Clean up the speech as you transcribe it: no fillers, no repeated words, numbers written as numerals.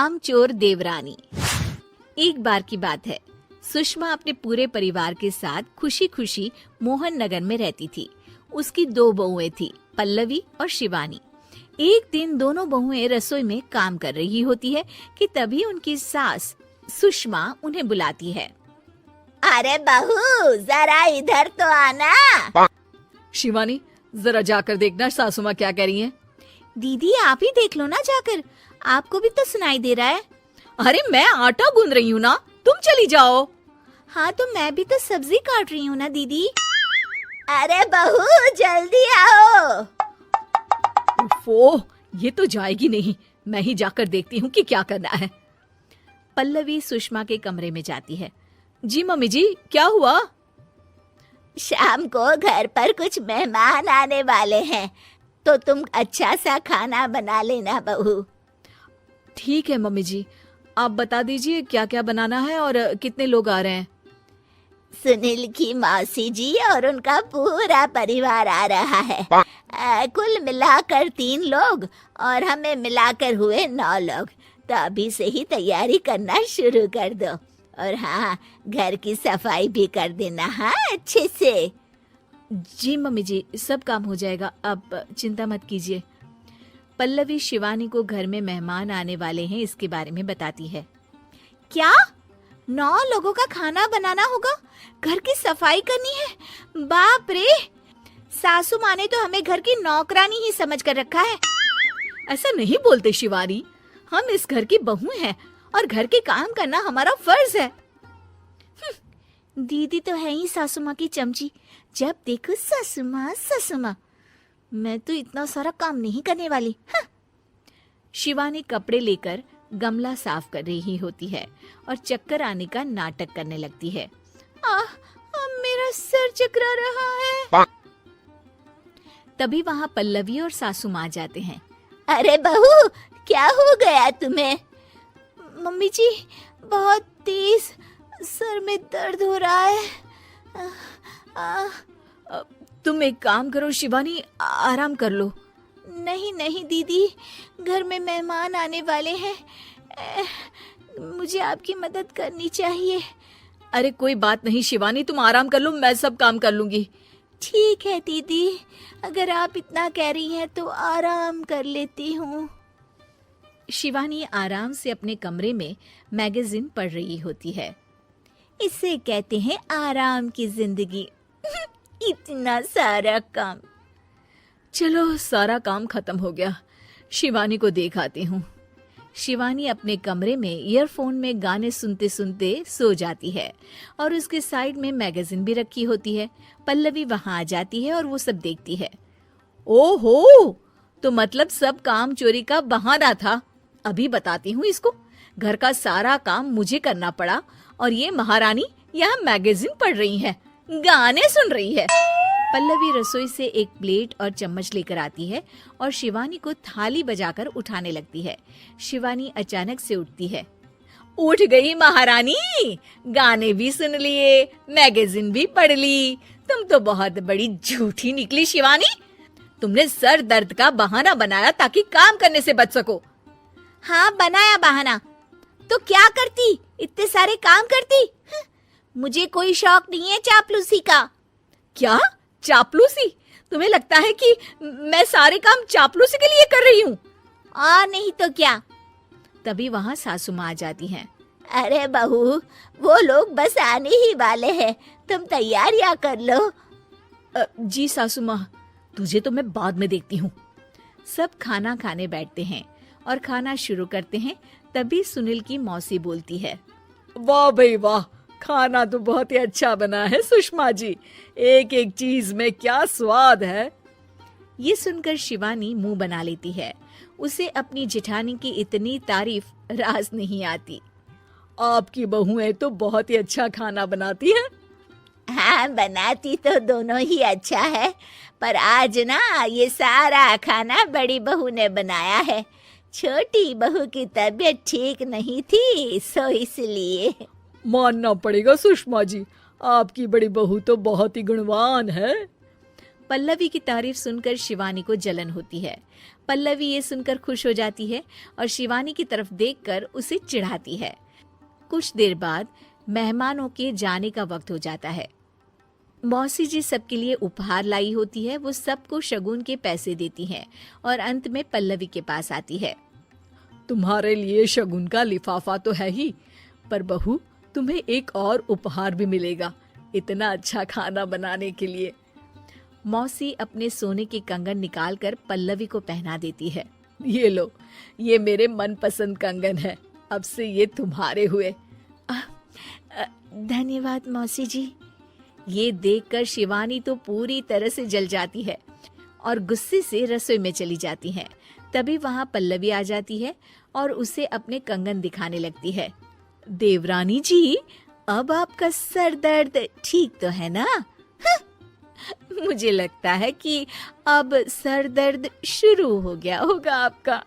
कामचोर देवरानी। एक बार की बात है, सुषमा अपने पूरे परिवार के साथ खुशी खुशी मोहन नगर में रहती थी। उसकी 2 बहुएं थी, पल्लवी और शिवानी। एक दिन दोनों बहुएं रसोई में काम कर रही होती है कि तभी उनकी सास सुषमा उन्हें बुलाती है। अरे बहू, जरा इधर तो आना। शिवानी, जरा जाकर देखना सासू माँ क्या कह रही हैं। दीदी आप ही देख लो ना जाकर, आपको भी तो सुनाई दे रहा है। अरे मैं आटा गूंद रही हूँ ना, तुम चली जाओ। हाँ तो मैं भी तो सब्जी काट रही हूँ ना दीदी। अरे बहू जल्दी आओ। ओफो, ये तो जाएगी नहीं। मैं ही जाकर देखती हूँ कि क्या करना है। पल्लवी सुषमा के कमरे में जाती है। जी मम्मी जी, क्या हुआ? शाम को घर पर कुछ मेहमान आने वाले हैं, तो तुम अच्छा सा खाना बना लेना बहू। ठीक है मम्मी जी, आप बता दीजिए क्या क्या बनाना है और कितने लोग आ रहे हैं। सुनील की मौसी जी और उनका पूरा परिवार आ रहा है। कुल मिलाकर 3 लोग और हमें मिलाकर हुए 9 लोग। तो अभी से ही तैयारी करना शुरू कर दो। और हाँ, घर की सफाई भी कर देना, हाँ अच्छे से। जी मम्मी जी, सब काम हो जाएगा, आप चिंता मत कीजिए। पल्लवी शिवानी को घर में मेहमान आने वाले हैं इसके बारे में बताती है। क्या 9 लोगों का खाना बनाना होगा, घर की सफाई करनी है? बाप रे, सासू माँ ने तो हमें घर की नौकरानी ही समझ कर रखा है। ऐसा नहीं बोलते शिवानी, हम इस घर की बहू हैं और घर के काम करना हमारा फर्ज है। दीदी तो है ही सासू माँ की चमची, जब देखो सासू माँ सासू माँ। मैं तो इतना सारा काम नहीं करने वाली। शिवानी कपड़े लेकर गमला साफ कर रही होती है और चक्कर आने का नाटक करने लगती है। मेरा सर चकरा रहा है। तभी वहाँ पल्लवी और सासू माँ जाते हैं। अरे बहू, क्या हो गया तुम्हें? मम्मी जी, बहुत तेज सर में दर्द हो रहा है। तुम एक काम करो शिवानी, आराम कर लो। नहीं नहीं दीदी, घर में मेहमान आने वाले हैं, मुझे आपकी मदद करनी चाहिए। अरे कोई बात नहीं शिवानी, तुम आराम कर लो, मैं सब काम कर लूंगी। ठीक है दीदी, अगर आप इतना कह रही हैं तो आराम कर लेती हूँ। शिवानी आराम से अपने कमरे में मैगजीन पढ़ रही होती है। इसे कहते हैं आराम की जिंदगी। इतना सारा काम। चलो सारा काम खत्म हो गया, शिवानी को देख आती हूँ। शिवानी अपने कमरे में ईयरफोन में गाने सुनते सुनते सो जाती है और उसके साइड में मैगजीन भी रखी होती है। पल्लवी वहां आ जाती है और वो सब देखती है। ओहो, तो मतलब सब काम चोरी का बहाना था। अभी बताती हूँ इसको। घर का सारा काम मुझे करना पड़ा और ये महारानी यहाँ मैगजीन पढ़ रही है, गाने सुन रही है। पल्लवी रसोई से एक प्लेट और चम्मच लेकर आती है और शिवानी को थाली बजाकर उठाने लगती है। शिवानी अचानक से उठती है। उठ गई महारानी, गाने भी सुन लिए, मैगजीन भी पढ़ ली। तुम तो बहुत बड़ी झूठी निकली शिवानी। तुमने सर दर्द का बहाना बनाया ताकि काम करने से बच सको। हाँ बनाया बहाना, तो क्या करती, इतने सारे काम करती। मुझे कोई शौक नहीं है चापलूसी का। क्या चापलूसी? तुम्हें लगता है कि मैं सारे काम चापलूसी के लिए कर रही हूँ? नहीं तो क्या। तभी वहाँ सासू माँ आ जाती हैं। अरे बहू, वो लोग बस आने ही वाले हैं, तुम तैयारियां कर लो। जी सासू माँ, तुझे तो मैं बाद में देखती हूँ। सब खाना खाने बैठते हैं और खाना शुरू करते हैं। तभी सुनील की मौसी बोलती है। वाह भाई वाह, खाना तो बहुत ही अच्छा बना है सुषमा जी, एक एक चीज में क्या स्वाद है। ये सुनकर शिवानी मुंह बना लेती है। उसे अपनी जेठानी की इतनी तारीफ रास नहीं आती। आपकी बहुएं तो बहुत ही अच्छा खाना बनाती हैं। हाँ, बनाती तो दोनों ही अच्छा है, पर आज ना ये सारा खाना बड़ी बहू ने बनाया है। छोटी बहू की तबीयत ठीक नहीं थी, सो इसलिए। मानना पड़ेगा सुषमा जी, आपकी बड़ी बहू तो बहुत ही गुणवान है। पल्लवी की तारीफ सुनकर शिवानी को जलन होती है। पल्लवी ये सुनकर खुश हो जाती है और शिवानी की तरफ देखकर उसे चिढ़ाती है। कुछ देर बाद मेहमानों के जाने का वक्त हो जाता है। मौसी जी सबके लिए उपहार लाई होती है। वो सबको शगुन के पैसे देती हैं और अंत में पल्लवी के पास आती है। तुम्हारे लिए शगुन का लिफाफा तो है ही, पर बहू तुम्हें एक और उपहार भी मिलेगा इतना अच्छा खाना बनाने के लिए। मौसी अपने सोने के कंगन निकालकर पल्लवी को पहना देती है। ये लो, ये मेरे मनपसंद कंगन है, अब से ये तुम्हारे हुए। धन्यवाद मौसी जी। ये देखकर शिवानी तो पूरी तरह से जल जाती है और गुस्से से रसोई में चली जाती है। तभी वहां पल्लवी आ जाती है और उसे अपने कंगन दिखाने लगती है। देवरानी जी, अब आपका सर दर्द ठीक तो है ना? मुझे लगता है कि अब सर दर्द शुरू हो गया होगा आपका।